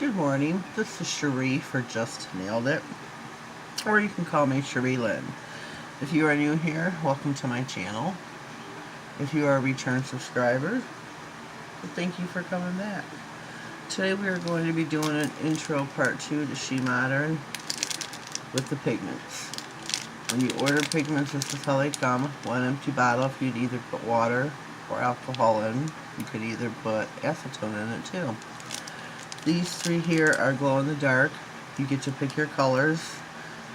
Good morning, this is Cherie for Just Nailed It, or you can call me Cherie Lynn. If you are new here, welcome to my channel. If you are a return subscriber, well, thank you for coming back. Today we are going to be doing an intro part 2 to SheModern with the pigments. When you order pigments, this is how they come. One empty bottle. If you'd either put water or alcohol in, you could either put acetone in it too. These three here are glow in the dark. You get to pick your colors.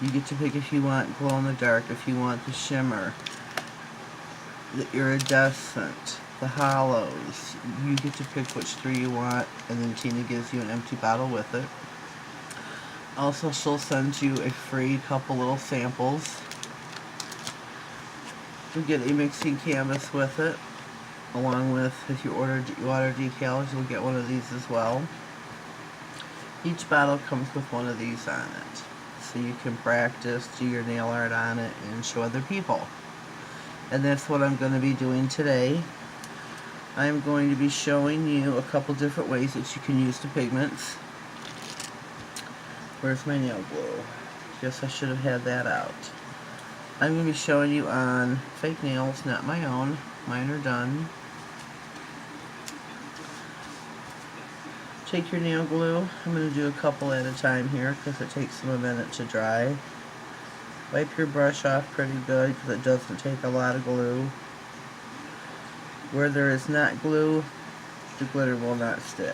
You get to pick if you want glow in the dark, if you want the shimmer, the iridescent, the hollows. You get to pick which three you want, and then Tina gives you an empty bottle with it. Also, she'll send you a free couple little samples. You'll get a mixing canvas with it, along with, if you order water decals, you'll get one of these as well. Each bottle comes with one of these on it, so you can practice, do your nail art on it, and show other people. And that's what I'm going to be doing today. I'm going to be showing you a couple different ways that you can use the pigments. Where's my nail glue? Guess I should have had that out. I'm going to be showing you on fake nails, not my own. Mine are done. Take your nail glue. I'm going to do a couple at a time here because it takes them a minute to dry. Wipe your brush off pretty good because it doesn't take a lot of glue. Where there is not glue, the glitter will not stick.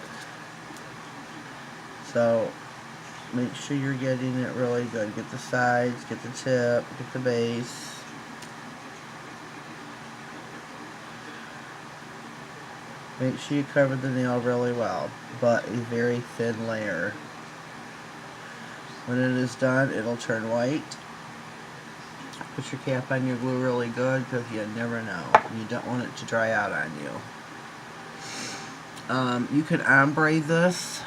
So make sure you're getting it really good. Get the sides, get the tip, get the base. Make sure you cover the nail really well, but a very thin layer. When it is done, it'll turn white. Put your cap on your glue really good because you never know. You don't want it to dry out on you. You can ombre this,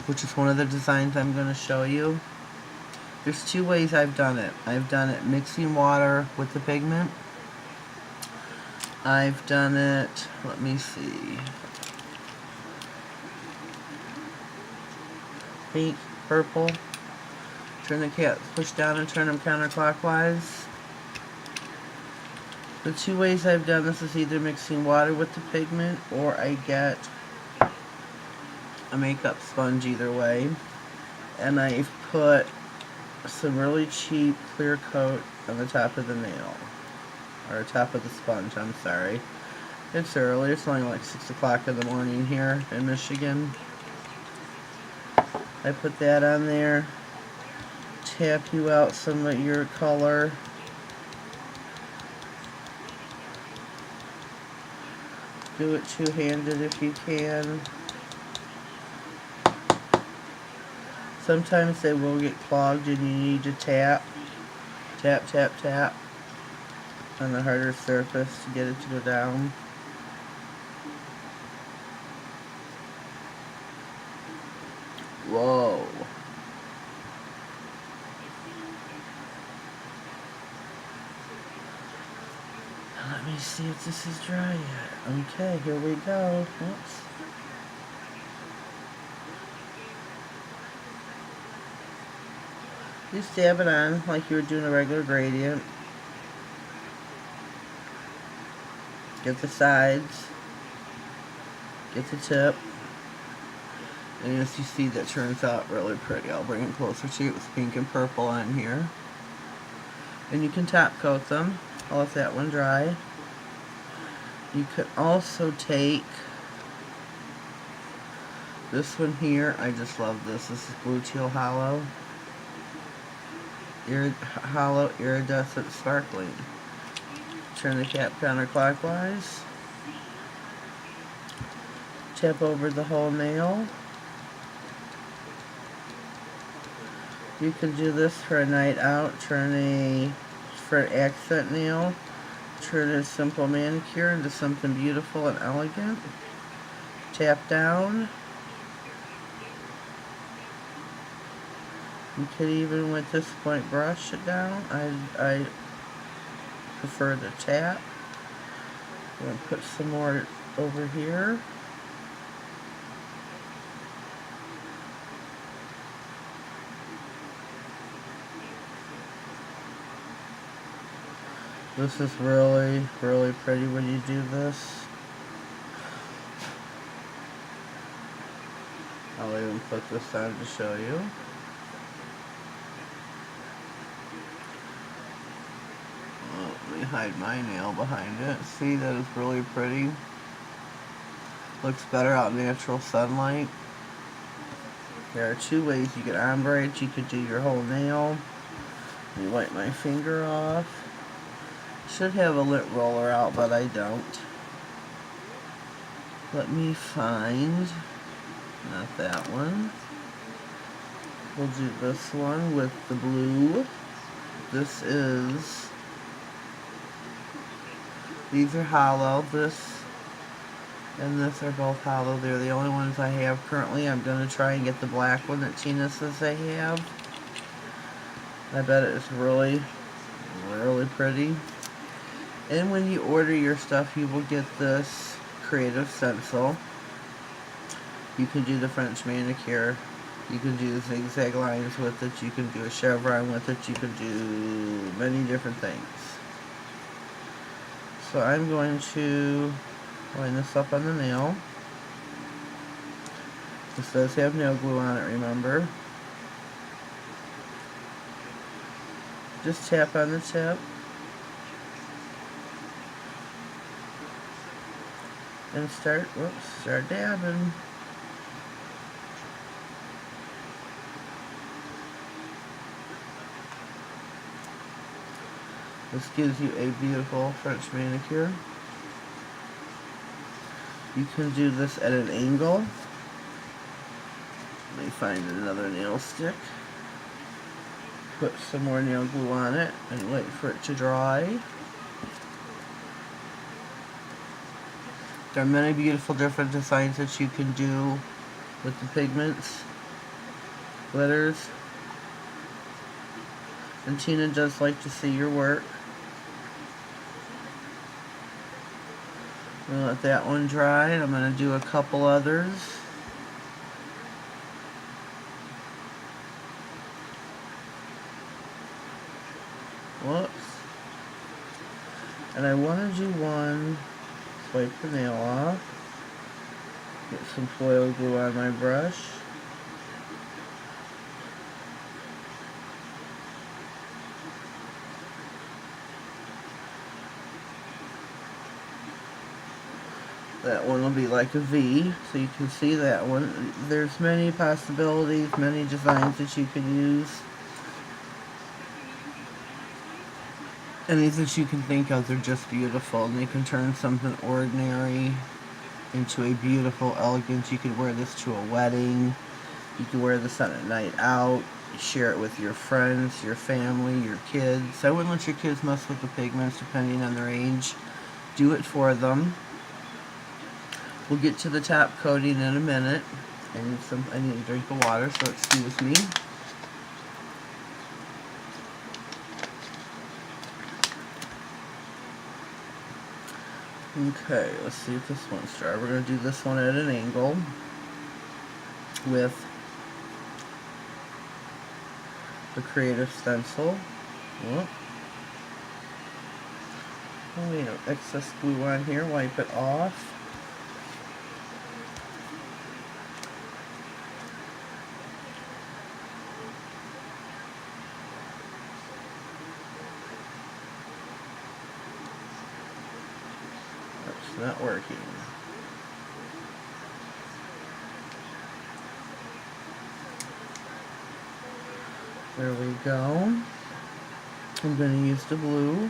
which is one of the designs I'm going to show you. There's two ways I've done it. I've done it mixing water with the pigment. I've done it, let me see, pink, purple. Turn the cap, push down and turn them counterclockwise. The two ways I've done this is either mixing water with the pigment, or I get a makeup sponge either way. And I've put some really cheap clear coat on the top of the nail. Or top of the sponge, I'm sorry. It's early, it's only like 6 o'clock in the morning here in Michigan. I put that on there. Tap you out some of your color. Do it two-handed if you can. Sometimes they will get clogged and you need to tap. Tap, tap, tap on the harder surface to get it to go down. Whoa. Let me see if this is dry yet. Okay, here we go. Oops. Just dab it on like you were doing a regular gradient. Get the sides. Get the tip. And as you see, that turns out really pretty. I'll bring it closer to you with pink and purple on here. And you can top coat them. I'll let that one dry. You could also take this one here. I just love this. This is Blue Teal Hollow. Hollow Iridescent Sparkling. Turn the cap counterclockwise. Tap over the whole nail. You can do this for a night out. For an accent nail. Turn a simple manicure into something beautiful and elegant. Tap down. You could even, with this point, brush it down. I prefer the tap. I'm going to put some more over here. This is really, really pretty when you do this. I'll even put this on to show you. Oh, let me hide my nail behind it. See, that is really pretty. Looks better out in natural sunlight. There are two ways you can ombre it. You could do your whole nail. Let me wipe my finger off. Should have a lint roller out, but I don't. Let me find, not that one. We'll do this one with the blue. This is, these are hollow. This and this are both hollow. They're the only ones I have currently. I'm going to try and get the black one that Tina says they have. I bet it's really, really pretty. And when you order your stuff, you will get this creative stencil. You can do the French manicure. You can do zigzag lines with it. You can do a chevron with it. You can do many different things. So I'm going to line this up on the nail. This does have nail glue on it, remember. Just tap on the tip. And start dabbing. This gives you a beautiful French manicure. You can do this at an angle. Let me find another nail stick. Put some more nail glue on it and wait for it to dry. There are many beautiful different designs that you can do with the pigments, glitters. And Tina does like to see your work. I'm going to let that one dry, and I'm going to do a couple others. Whoops. And I want to do one, wipe the nail off, get some foil glue on my brush. That one will be like a V, so you can see that one. There's many possibilities, many designs that you can use. Any that you can think of, they're just beautiful, and they can turn something ordinary into a beautiful elegance. You could wear this to a wedding. You can wear this on a night out. Share it with your friends, your family, your kids. I wouldn't let your kids mess with the pigments depending on their age. Do it for them. We'll get to the top coating in a minute. I need a drink of water, so excuse me. Okay, let's see if this one's dry. We're going to do this one at an angle with the creative stencil. Oh, we have excess glue on here. Wipe it off. Not working. There we go. I'm going to use the blue.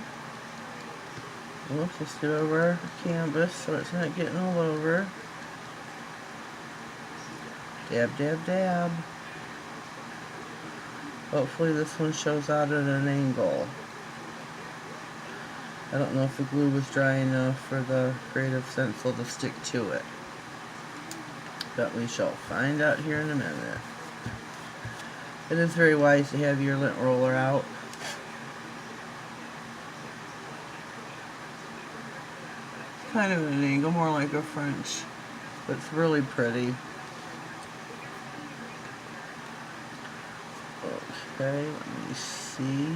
Oops, let's get over our canvas so it's not getting all over. Dab, dab, dab. Hopefully this one shows out at an angle. I don't know if the glue was dry enough for the creative stencil to stick to it. But we shall find out here in a minute. It is very wise to have your lint roller out. Kind of at an angle, more like a French. But it's really pretty. Okay, let me see.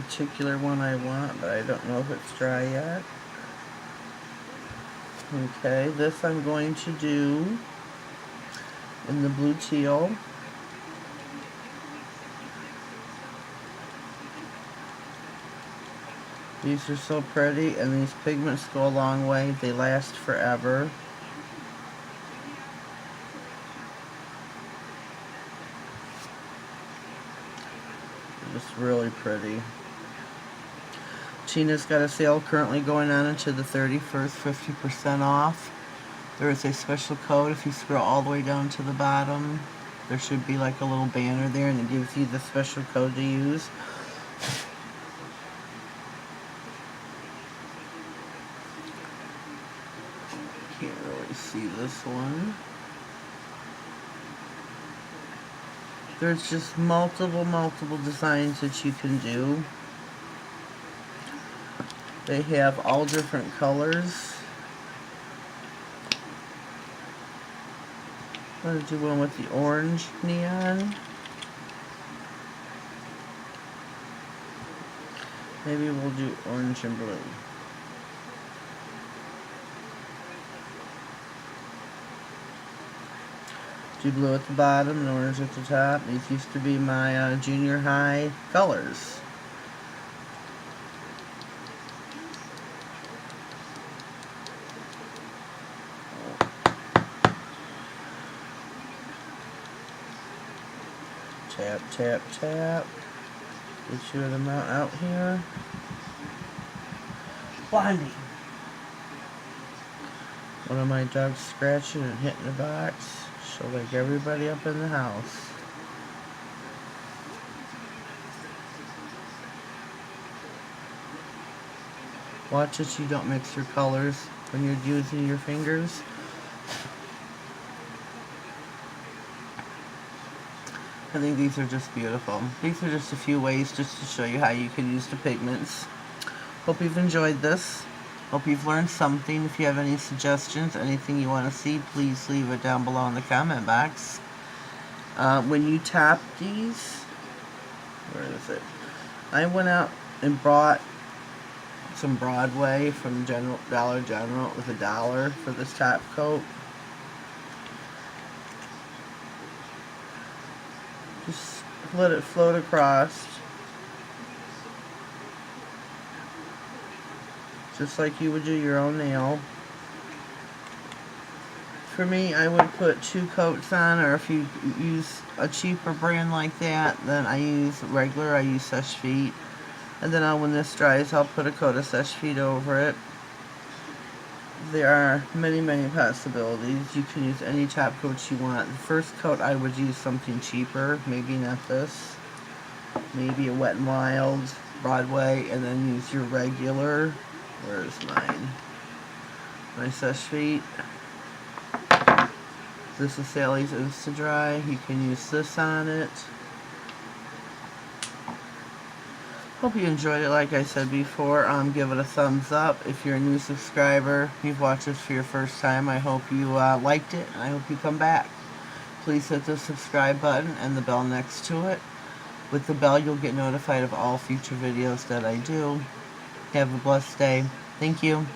particular one I want, but I don't know if it's dry yet. Okay, this I'm going to do in the blue teal. These are so pretty, and these pigments go a long way. They last forever. They're just really pretty. Tina's got a sale currently going on until the 31st, 50% off. There is a special code. If you scroll all the way down to the bottom, there should be like a little banner there, and it gives you the special code to use. Can't really see this one. There's just multiple designs that you can do. They have all different colors. I'm going to do one with the orange neon. Maybe we'll do orange and blue. Do blue at the bottom and orange at the top. These used to be my junior high colors. Tap, tap, tap. Get you an amount out here. Blinding. One of my dogs scratching and hitting the box. She'll wake everybody up in the house. Watch that you don't mix your colors when you're using your fingers. I think these are just beautiful. These are just a few ways just to show you how you can use the pigments. Hope you've enjoyed this. Hope you've learned something. If you have any suggestions, anything you want to see, please leave it down below in the comment box. When you tap these, where is it? I went out and bought some Broadway from Dollar General. It was $1 for this top coat. Just let it float across. Just like you would do your own nail. For me, I would put 2 coats on, or if you use a cheaper brand like that, then I use regular, I use SheModern. And then when this dries, I'll put a coat of SheModern over it. There are many possibilities. You can use any top coats you want. The first coat, I would use something cheaper, maybe not this. Maybe a Wet n Wild, Broadway, and then use your regular. Where's mine? My SheModern. This is Sally's Insta Dry. You can use this on it. Hope you enjoyed it. Like I said before, give it a thumbs up. If you're a new subscriber, you've watched this for your first time, I hope you liked it, and I hope you come back. Please hit the subscribe button and the bell next to it. With the bell, you'll get notified of all future videos that I do. Have a blessed day. Thank you.